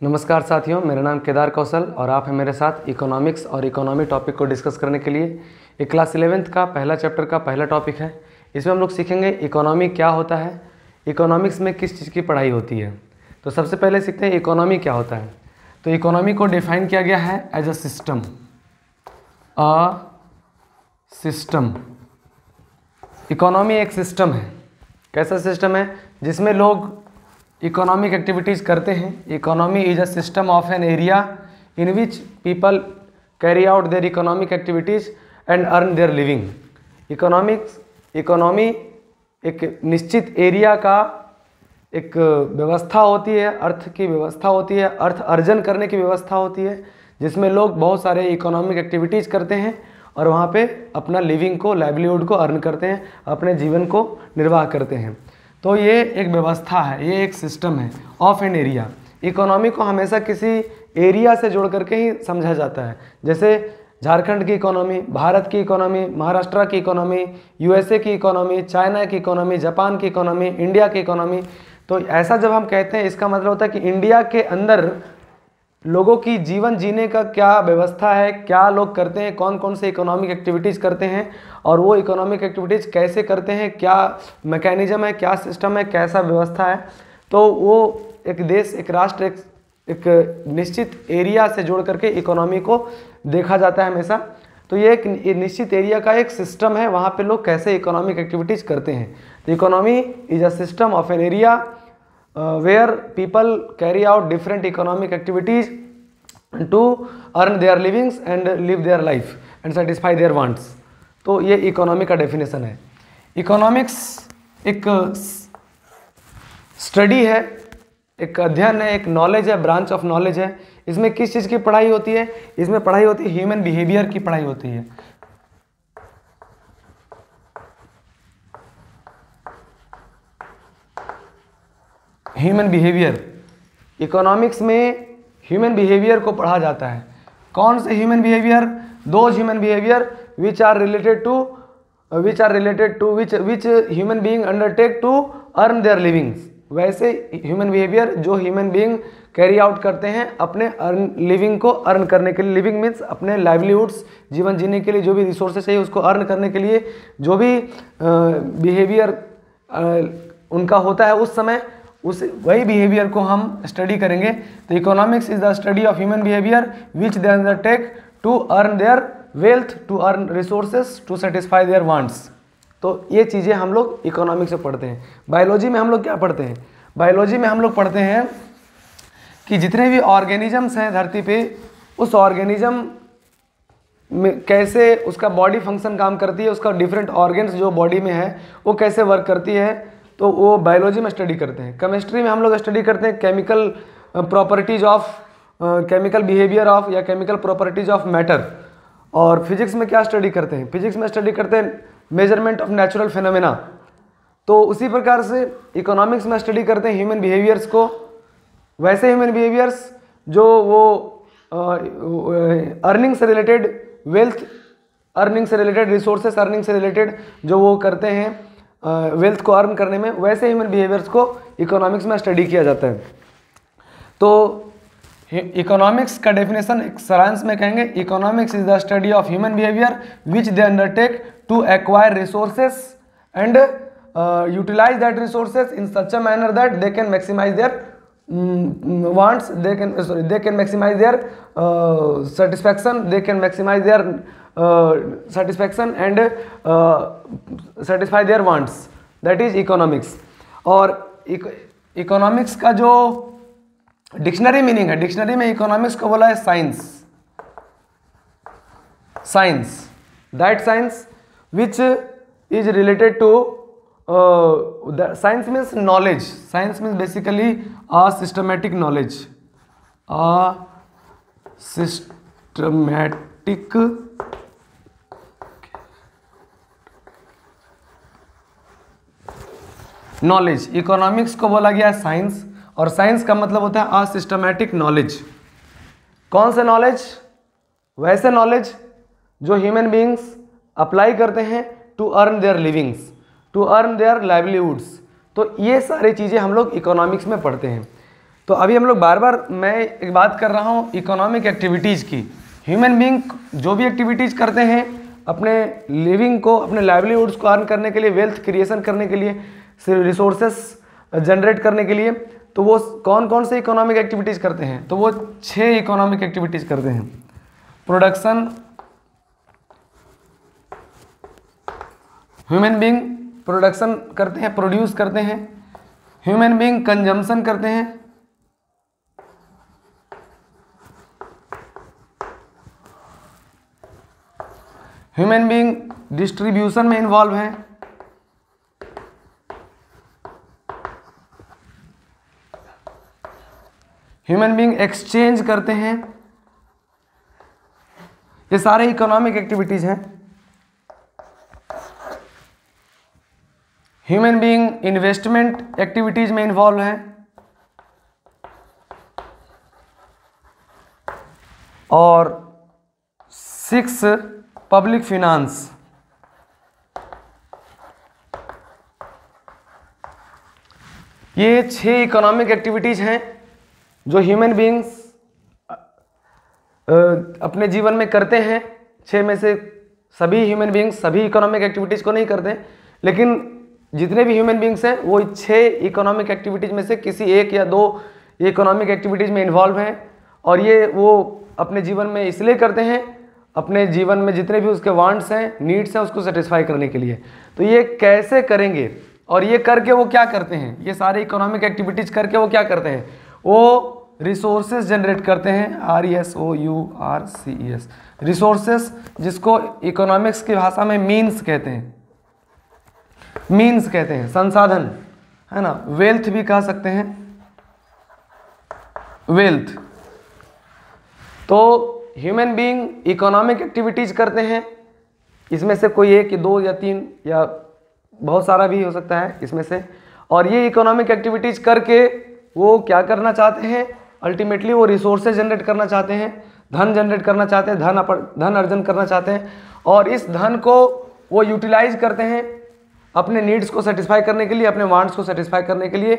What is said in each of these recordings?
नमस्कार साथियों, मेरा नाम केदार कौशल और आप हैं मेरे साथ इकोनॉमिक्स और इकोनॉमी टॉपिक को डिस्कस करने के लिए। एक क्लास 11th का पहला चैप्टर का पहला टॉपिक है। इसमें हम लोग सीखेंगे इकोनॉमी क्या होता है, इकोनॉमिक्स में किस चीज़ की पढ़ाई होती है। तो सबसे पहले सीखते हैं इकोनॉमी क्या होता है। तो इकोनॉमी को डिफाइन किया गया है एज अ सिस्टम। इकोनॉमी एक सिस्टम है। कैसा सिस्टम है? जिसमें लोग इकोनॉमिक एक्टिविटीज़ करते हैं। Economy is a system of an area in which people carry out their economic activities and earn their living. Economy एक निश्चित एरिया का एक व्यवस्था होती है, अर्थ की व्यवस्था होती है, अर्थ अर्जन करने की व्यवस्था होती है, जिसमें लोग बहुत सारे इकोनॉमिक एक्टिविटीज़ करते हैं और वहाँ पे अपना लिविंग को, लाइवलीहुड को अर्न करते हैं, अपने जीवन को निर्वाह करते हैं। तो ये एक व्यवस्था है, ये एक सिस्टम है ऑफ एन एरिया। इकोनॉमी को हमेशा किसी एरिया से जोड़ करके ही समझा जाता है। जैसे झारखंड की इकोनॉमी, भारत की इकोनॉमी, महाराष्ट्र की इकोनॉमी, यूएसए की इकोनॉमी, चाइना की इकोनॉमी, जापान की इकोनॉमी, इंडिया की इकोनॉमी। तो ऐसा जब हम कहते हैं, इसका मतलब होता है कि इंडिया के अंदर लोगों की जीवन जीने का क्या व्यवस्था है, क्या लोग करते हैं, कौन कौन से इकोनॉमिक एक्टिविटीज़ करते हैं और वो इकोनॉमिक एक्टिविटीज़ कैसे करते हैं, क्या मैकेनिज्म है, क्या सिस्टम है, कैसा व्यवस्था है। तो वो एक देश, एक राष्ट्र, एक निश्चित एरिया से जोड़ करके इकोनॉमी को देखा जाता है हमेशा। तो ये एक निश्चित एरिया का एक सिस्टम है, वहाँ पे लोग कैसे इकोनॉमिक एक्टिविटीज़ करते हैं। तो economy is a system of an area where people carry out different economic activities to earn their livings and live their life and satisfy their wants। तो ये इकोनॉमी का डेफिनेशन है। इकोनॉमिक्स एक study है, एक अध्ययन है, एक नॉलेज है, ब्रांच ऑफ नॉलेज है। इसमें किस चीज़ की पढ़ाई होती है? इसमें पढ़ाई होती है ह्यूमन बिहेवियर की पढ़ाई होती है। ह्यूमन बिहेवियर, इकोनॉमिक्स में ह्यूमन बिहेवियर को पढ़ा जाता है। कौन से human behaviour? Those human behaviour which are related to which human being undertake to earn their livings. वैसे ह्यूमन बिहेवियर जो ह्यूमन बीइंग कैरी आउट करते हैं अपने लिविंग को अर्न करने के लिए। लिविंग मीन्स अपने लाइवलीहुड्स, जीवन जीने के लिए जो भी रिसोर्सेज चाहिए उसको अर्न करने के लिए जो भी बिहेवियर उनका होता है उस समय, उस वही बिहेवियर को हम स्टडी करेंगे। तो economics is the study of human behaviour which they undertake to earn their wealth, to earn resources, to satisfy their wants. तो ये चीज़ें हम लोग इकोनॉमिक्स से पढ़ते हैं। बायोलॉजी में हम लोग क्या पढ़ते हैं? बायोलॉजी में हम लोग पढ़ते हैं कि जितने भी ऑर्गेनिजम्स हैं धरती पे, उस ऑर्गेनिज्म में कैसे उसका बॉडी फंक्शन काम करती है, उसका डिफरेंट ऑर्गन्स जो बॉडी में है वो कैसे वर्क करती है, तो वो बायोलॉजी में स्टडी करते हैं। केमिस्ट्री में हम लोग स्टडी करते हैं chemical properties of, chemical behaviour of या केमिकल प्रॉपर्टीज ऑफ मैटर। और फिजिक्स में क्या स्टडी करते हैं? फिजिक्स में स्टडी करते हैं मेजरमेंट ऑफ नेचुरल फिनोमेना। तो उसी प्रकार से इकोनॉमिक्स में स्टडी करते हैं ह्यूमन बिहेवियर्स को। वैसे ह्यूमन बिहेवियर्स जो वो अर्निंग से रिलेटेड, वेल्थ अर्निंग से रिलेटेड, रिसोर्सेस अर्निंग से रिलेटेड जो वो करते हैं वेल्थ को अर्न करने में, वैसे ह्यूमन बिहेवियर्स को इकोनॉमिक्स में स्टडी किया जाता है। तो इकोनॉमिक्स का डेफिनेशन एक सारांश में कहेंगे, economics is the study of human behaviour which they undertake to acquire resources and utilise that resources in such a manner that they can maximise their wants, they can maximize their satisfaction, they can maximize their satisfaction and satisfy their wants, that is economics। और economics का जो dictionary meaning है, dictionary में economics को बोला है science. That science which is related to science means knowledge। Science means basically a systematic knowledge, economics को बोला गया साइंस, और साइंस का मतलब होता है सिस्टमैटिक नॉलेज। कौन से नॉलेज? वैसे नॉलेज जो ह्यूमन बीइंग्स अप्लाई करते हैं to earn their livings, to earn their livelihoods. तो ये सारी चीज़ें हम लोग इकोनॉमिक्स में पढ़ते हैं। तो अभी हम लोग बार बार मैं एक बात कर रहा हूँ इकोनॉमिक एक्टिविटीज़ की। ह्यूमन बींग जो भी एक्टिविटीज़ करते हैं अपने लिविंग को, अपने लाइवलीहुड्स को अर्न करने के लिए, वेल्थ क्रिएशन करने के लिए, रिसोर्सेस जनरेट करने के लिए, तो वो कौन कौन से इकोनॉमिक एक्टिविटीज़ करते हैं? तो वो 6 इकोनॉमिक एक्टिविटीज़ करते हैं। प्रोडक्शन, ह्यूमन बींग प्रोडक्शन करते हैं, प्रोड्यूस करते हैं। ह्यूमन बींग कंजम्पशन करते हैं। ह्यूमन बींग डिस्ट्रीब्यूशन में इन्वॉल्व हैं। ह्यूमन बींग एक्सचेंज करते हैं। ये सारे इकोनॉमिक एक्टिविटीज हैं। ह्यूमन बीइंग इन्वेस्टमेंट एक्टिविटीज में इन्वॉल्व हैं और 6 पब्लिक फिनांस। ये 6 इकोनॉमिक एक्टिविटीज हैं जो ह्यूमन बीइंग्स अपने जीवन में करते हैं। 6 में से सभी ह्यूमन बीइंग्स सभी इकोनॉमिक एक्टिविटीज को नहीं करते, लेकिन जितने भी ह्यूमन बीइंग्स हैं वो 6 इकोनॉमिक एक्टिविटीज में से किसी 1 या 2 इकोनॉमिक एक्टिविटीज में इन्वॉल्व हैं। और ये वो अपने जीवन में इसलिए करते हैं, अपने जीवन में जितने भी उसके वांट्स हैं, नीड्स हैं, उसको सेटिस्फाई करने के लिए। तो ये कैसे करेंगे और ये करके वो क्या करते हैं? ये सारे इकोनॉमिक एक्टिविटीज करके वो क्या करते हैं? वो रिसोर्सेज जनरेट करते हैं। RESOURCES, रिसोर्सेज, जिसको इकोनॉमिक्स की भाषा में मीन्स कहते हैं। मीन्स कहते हैं संसाधन, है ना। वेल्थ भी कह सकते हैं, वेल्थ। तो ह्यूमन बीइंग इकोनॉमिक एक्टिविटीज करते हैं। इसमें से कोई 1 या 2 या 3 या बहुत सारा भी हो सकता है इसमें से। और ये इकोनॉमिक एक्टिविटीज करके वो क्या करना चाहते हैं? अल्टीमेटली वो रिसोर्सेज जनरेट करना चाहते हैं, धन जनरेट करना चाहते हैं, धन अर्जन करना चाहते हैं। और इस धन को वो यूटिलाइज करते हैं अपने नीड्स को सेटिस्फाई करने के लिए, अपने वांट्स को सेटिस्फाई करने के लिए,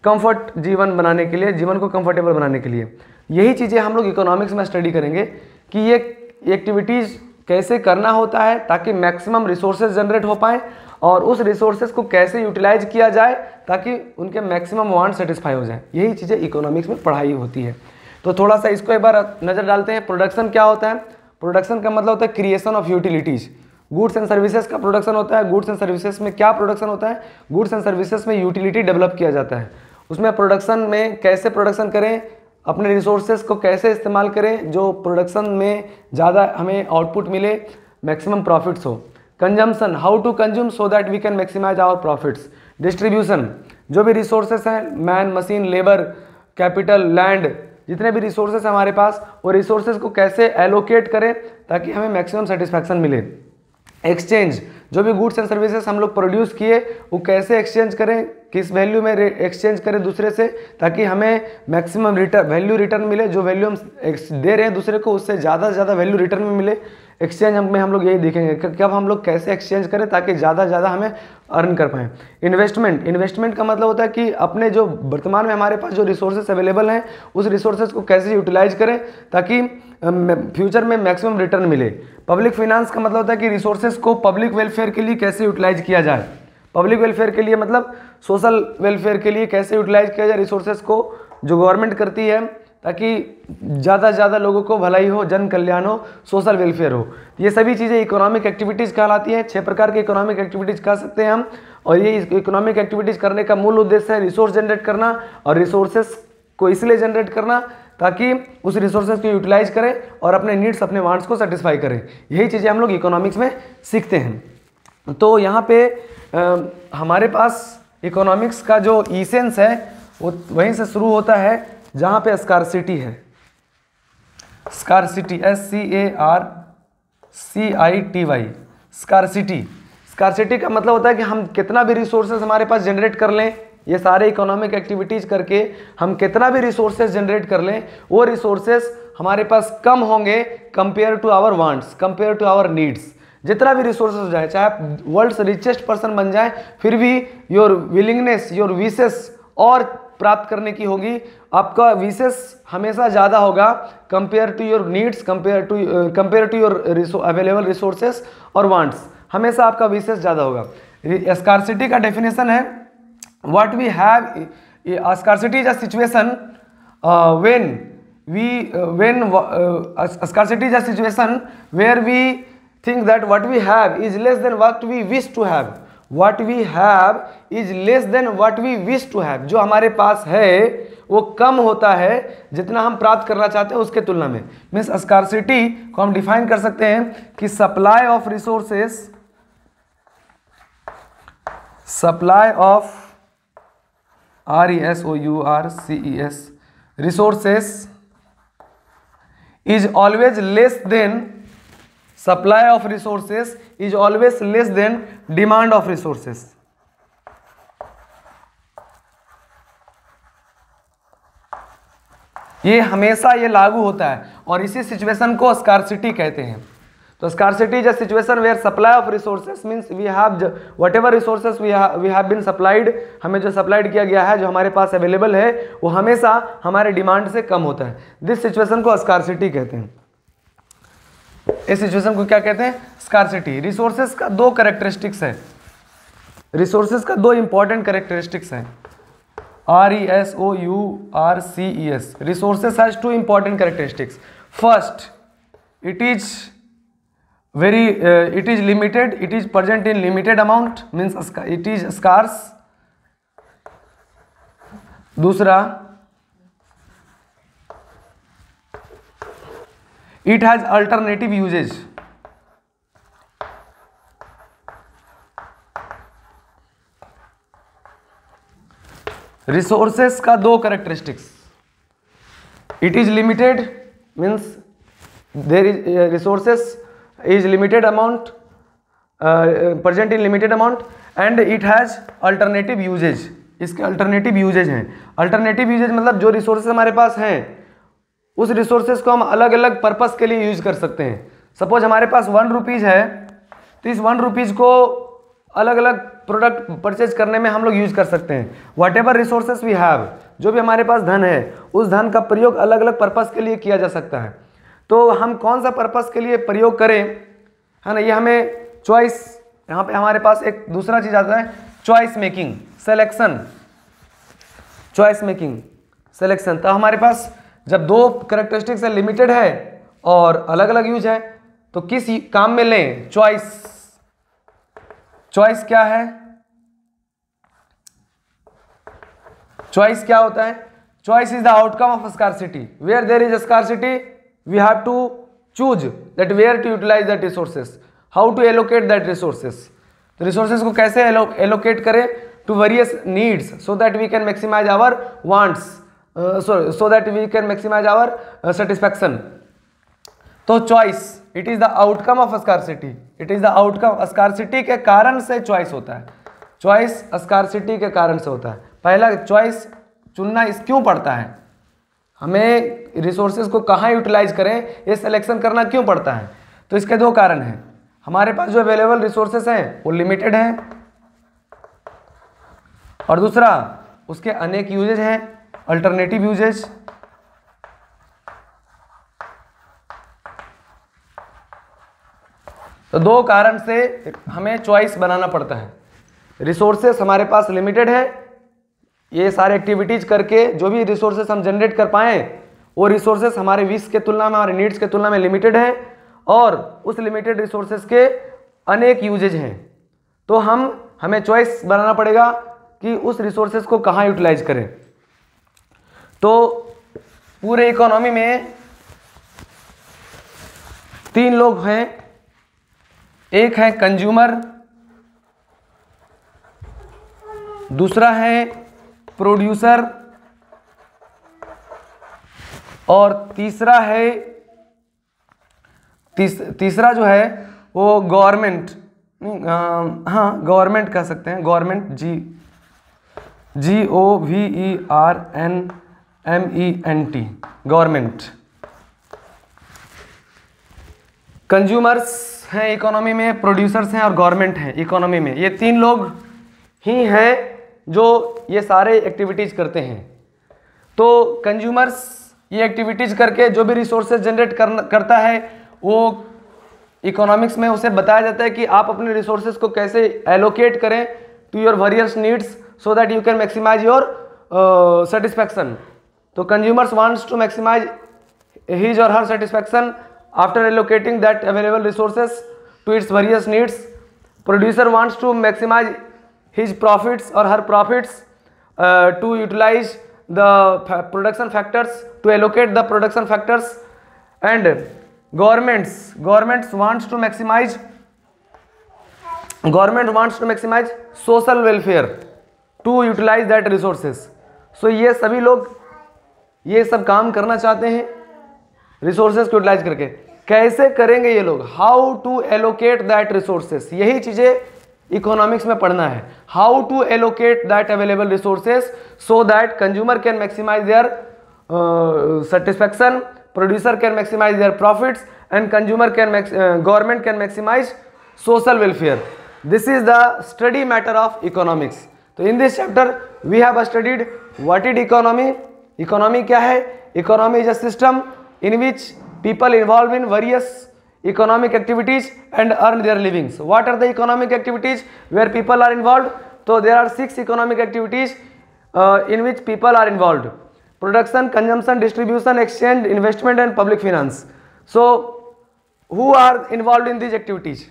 कंफर्ट जीवन बनाने के लिए, जीवन को कंफर्टेबल बनाने के लिए। यही चीज़ें हम लोग इकोनॉमिक्स में स्टडी करेंगे कि ये एक्टिविटीज़ कैसे करना होता है ताकि मैक्सिमम रिसोर्सेज जनरेट हो पाएँ और उस रिसोर्सेज को कैसे यूटिलाइज किया जाए ताकि उनके मैक्सिमम वांट सेटिस्फाई हो जाए। यही चीज़ें इकोनॉमिक्स में पढ़ाई होती है। तो थोड़ा सा इसको एक बार नज़र डालते हैं। प्रोडक्शन क्या होता है? प्रोडक्शन का मतलब होता है creation of utilities. Goods and services का प्रोडक्शन होता है। गुड्स एंड सर्विसेज में क्या प्रोडक्शन होता है? गुड्स एंड सर्विसेज में यूटिलिटी डेवलप किया जाता है। उसमें प्रोडक्शन में कैसे प्रोडक्शन करें, अपने रिसोर्सेज को कैसे इस्तेमाल करें जो प्रोडक्शन में ज़्यादा हमें आउटपुट मिले, मैक्सिमम प्रॉफिट्स हो। Consumption, how to consume so that we can maximise our profits. Distribution, जो भी रिसोर्सेज हैं, man, machine, labour, capital, land, जितने भी रिसोर्सेज हैं हमारे पास, वो रिसोर्सेज को कैसे एलोकेट करें ताकि हमें मैक्सिमम सेटिस्फैक्शन मिले। एक्सचेंज, जो भी गुड्स एंड सर्विसेज हम लोग प्रोड्यूस किए वो कैसे एक्सचेंज करें, किस वैल्यू में एक्सचेंज करें दूसरे से ताकि हमें मैक्सिमम वैल्यू रिटर्न मिले। जो वैल्यू हम दे रहे हैं दूसरे को उससे ज़्यादा से ज़्यादा वैल्यू रिटर्न में मिले। एक्सचेंज में हम लोग यही देखेंगे कब हम लोग कैसे एक्सचेंज करें ताकि ज़्यादा से ज़्यादा हमें अर्न कर पाएँ। इन्वेस्टमेंट का मतलब होता है कि अपने जो वर्तमान में हमारे पास जो रिसोर्सेज अवेलेबल हैं उस रिसोर्सेज को कैसे यूटिलाइज करें ताकि फ्यूचर में मैक्सिमम रिटर्न मिले। पब्लिक फाइनेंस का मतलब होता है कि रिसोर्सेज को पब्लिक वेलफेयर के लिए कैसे यूटिलाइज किया जाए। पब्लिक वेलफेयर के लिए मतलब सोशल वेलफेयर के लिए कैसे यूटिलाइज किया जाए रिसोर्सेज को जो गवर्नमेंट करती है ताकि ज़्यादा से ज़्यादा लोगों को भलाई हो, जन कल्याण हो, सोशल वेलफेयर हो। ये सभी चीज़ें इकोनॉमिक एक्टिविटीज़ कहलाती हैं। 6 प्रकार की इकोनॉमिक एक्टिविटीज़ कह सकते हैं हम। और ये इकोनॉमिक एक्टिविटीज़ करने का मूल उद्देश्य है रिसोर्स जनरेट करना और रिसोर्सेज को इसलिए जनरेट करना ताकि उस रिसोर्सेज को यूटिलाइज करें और अपने नीड्स, अपने वांट्स को सेटिस्फाई करें। यही चीज़ें हम लोग इकोनॉमिक्स में सीखते हैं। तो यहाँ पे हमारे पास इकोनॉमिक्स का जो इसेंस है वो वहीं से शुरू होता है जहाँ पे स्कार्सिटी है। स्कार्सिटी, SCARCITY, स्कार्सिटी का मतलब होता है कि हम कितना भी रिसोर्सेज हमारे पास जनरेट कर लें, ये सारे इकोनॉमिक एक्टिविटीज करके हम कितना भी रिसोर्सेज जनरेट कर लें, वो रिसोर्सेज हमारे पास कम होंगे compare to our wants, compare to our needs. जितना भी रिसोर्सेज हो जाए, चाहे आप वर्ल्ड्स रिचेस्ट पर्सन बन जाए, फिर भी योर विलिंगनेस, योर विशेस और प्राप्त करने की होगी, आपका विशेष हमेशा ज़्यादा होगा compare to your needs, compare to your available resources और वांट्स, हमेशा आपका विशेष ज़्यादा होगा। स्कार्सिटी का डेफिनेशन है what we have, scarcity is a situation scarcity is a situation where we think that what we have is less than what we wish to have, what we have is less than what we wish to have, जो हमारे पास है वो कम होता है जितना हम प्राप्त करना चाहते हैं उसके तुलना में। मीन्स स्कार्सिटी को हम डिफाइन कर सकते हैं कि supply of resources, supply of RESOURCES resources is always less than, supply of resources is always less than demand of resources। ये हमेशा ये लागू होता है और इसी सिचुएशन को स्कार्सिटी कहते हैं। तो scarcity is a situation where supply of resources means we have whatever resources we have been supplied, हमें जो सप्लाइड किया गया है, जो हमारे पास अवेलेबल है, वो हमेशा हमारे डिमांड से कम होता है। दिस सिचुएशन को स्कार्सिटी कहते हैं। इस सिचुएशन को क्या कहते हैं? स्कार्सिटी। रिसोर्सेस का दो कैरेक्टरिस्टिक्स है, रिसोर्सेस का दो इंपॉर्टेंट कैरेक्टरिस्टिक्स हैं। RESOURCES resources has two important characteristics. First, it is limited, it is present in limited amount, means it is scarce. दूसरा, it has alternative usage. Resources का दो characteristics, it is limited means there is resources is limited amount, present in limited amount, and it has alternative usages. इसके alternative usages हैं। Alternative usages मतलब जो resources हमारे पास हैं उस रिसोर्सेज को हम अलग अलग पर्पस के लिए यूज कर सकते हैं। सपोज हमारे पास 1 रुपीज़ है तो इस 1 रुपीज़ को अलग अलग प्रोडक्ट परचेज करने में हम लोग यूज कर सकते हैं। Whatever resources we have, जो भी हमारे पास धन है उस धन का प्रयोग अलग अलग पर्पस के लिए किया जा सकता है। तो हम कौन सा पर्पस के लिए प्रयोग करें, है ना, ये हमें चॉइस, यहाँ पे हमारे पास एक दूसरा चीज़ आता है choice making, selection, choice making, selection. तो हमारे पास जब दो कैरेक्टरिस्टिक्स है, लिमिटेड है और अलग अलग यूज है, तो किस काम में लें? चॉइस। चॉइस क्या है? चॉइस क्या होता है? Choice is the outcome of scarcity. Where there is scarcity we have to choose that where to utilise that resources, how to allocate that resources. तो रिसोर्सेस को कैसे एलोकेट करें to various needs so that we can maximise our wants, so that we can maximise our satisfaction. तो choice it is the outcome of scarcity, it is the outcome. Scarcity के कारण से choice होता है, choice scarcity के कारण से होता है। पहला चॉइस चुनना इस क्यों पड़ता है, हमें रिसोर्सेज को कहाँ यूटिलाइज करें ये सिलेक्शन करना क्यों पड़ता है? तो इसके दो कारण हैं। हमारे पास जो अवेलेबल रिसोर्सेज हैं वो लिमिटेड हैं, और दूसरा उसके अनेक यूजेज हैं, अल्टरनेटिव यूजेज। तो दो कारण से हमें चॉइस बनाना पड़ता है। रिसोर्सेस हमारे पास लिमिटेड है, ये सारे एक्टिविटीज करके जो भी रिसोर्सेस हम जनरेट कर पाएँ वो रिसोर्सेस हमारे विश के तुलना में, हमारे नीड्स के तुलना में लिमिटेड है, और उस लिमिटेड रिसोर्सेस के अनेक यूजेज हैं। तो हमें चॉइस बनाना पड़ेगा कि उस रिसोर्सेस को कहाँ यूटिलाइज करें। तो पूरे इकोनॉमी में 3 लोग हैं, एक है कंज्यूमर, दूसरा है प्रोड्यूसर, और तीसरा है तीसरा जो है वो गवर्नमेंट, हाँ गवर्नमेंट कह सकते हैं, गवर्नमेंट, GOVERNMENT, गवर्नमेंट। कंज्यूमर्स हैं इकोनॉमी में, प्रोड्यूसर्स हैं और गवर्नमेंट हैं इकोनॉमी में। ये 3 लोग ही हैं जो ये सारे एक्टिविटीज़ करते हैं। तो कंज्यूमर्स ये एक्टिविटीज़ करके जो भी रिसोर्सेज जनरेट करता है वो इकोनॉमिक्स में उसे बताया जाता है कि आप अपने रिसोर्सेज को कैसे एलोकेट करें to your various needs so that you can maximise your satisfaction. तो consumers wants to maximise his or her satisfaction after allocating that available resources to its various needs. Producer wants to maximize his profits or her profits to utilize the production factors, to allocate the production factors. And governments wants to maximize social welfare to utilize that resources. So ये सभी लोग ये सब काम करना चाहते हैं resources को यूटिलाइज करके। कैसे करेंगे ये लोग? How to allocate that resources, यही चीज़ें इकोनॉमिक्स में पढ़ना है। How to allocate that available resources so that consumer can maximise their satisfaction, producer can maximise their profits and consumer can government can maximise social welfare. This is the study matter of economics. तो in this chapter we have studied what is economy. Economy क्या है? Economy is a system in which people involved in various economic activities and earn their livings. What are the economic activities where people are involved? So there are 6 economic activities in which people are involved: production, consumption, distribution, exchange, investment and public finance. So who are involved in these activities?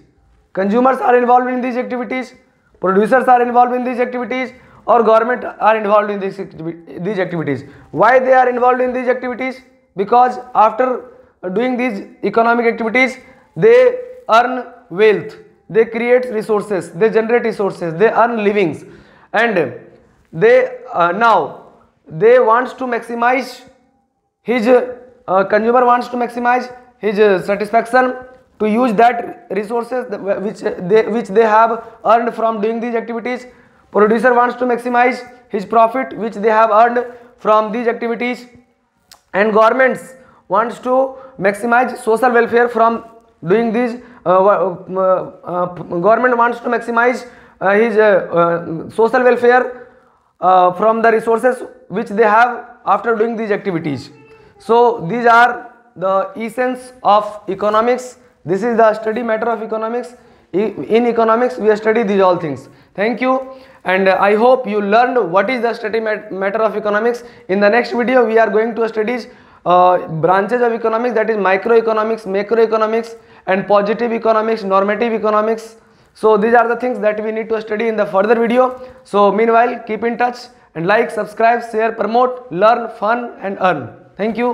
Consumers are involved in these activities, producers are involved in these activities, or government are involved in these activities. Why they are involved in these activities? Because after doing these economic activities they earn wealth, they create resources, they generate resources, they earn livings, and they now they wants to maximize his consumer wants to maximize his satisfaction to use that resources which they have earned from doing these activities. Producer wants to maximize his profit which they have earned from these activities, and governments wants to maximize social welfare from doing these government wants to maximize his social welfare from the resources which they have after doing these activities. So these are the essence of economics. This is the study matter of economics. In economics we study these all things. Thank you, and I hope you learned what is the study matter of economics. In the next video we are going to study branches of economics, that is microeconomics, macroeconomics and positive economics, normative economics. So these are the things that we need to study in the further video. So meanwhile keep in touch and like, subscribe, share, promote, learn, fun and earn. Thank you.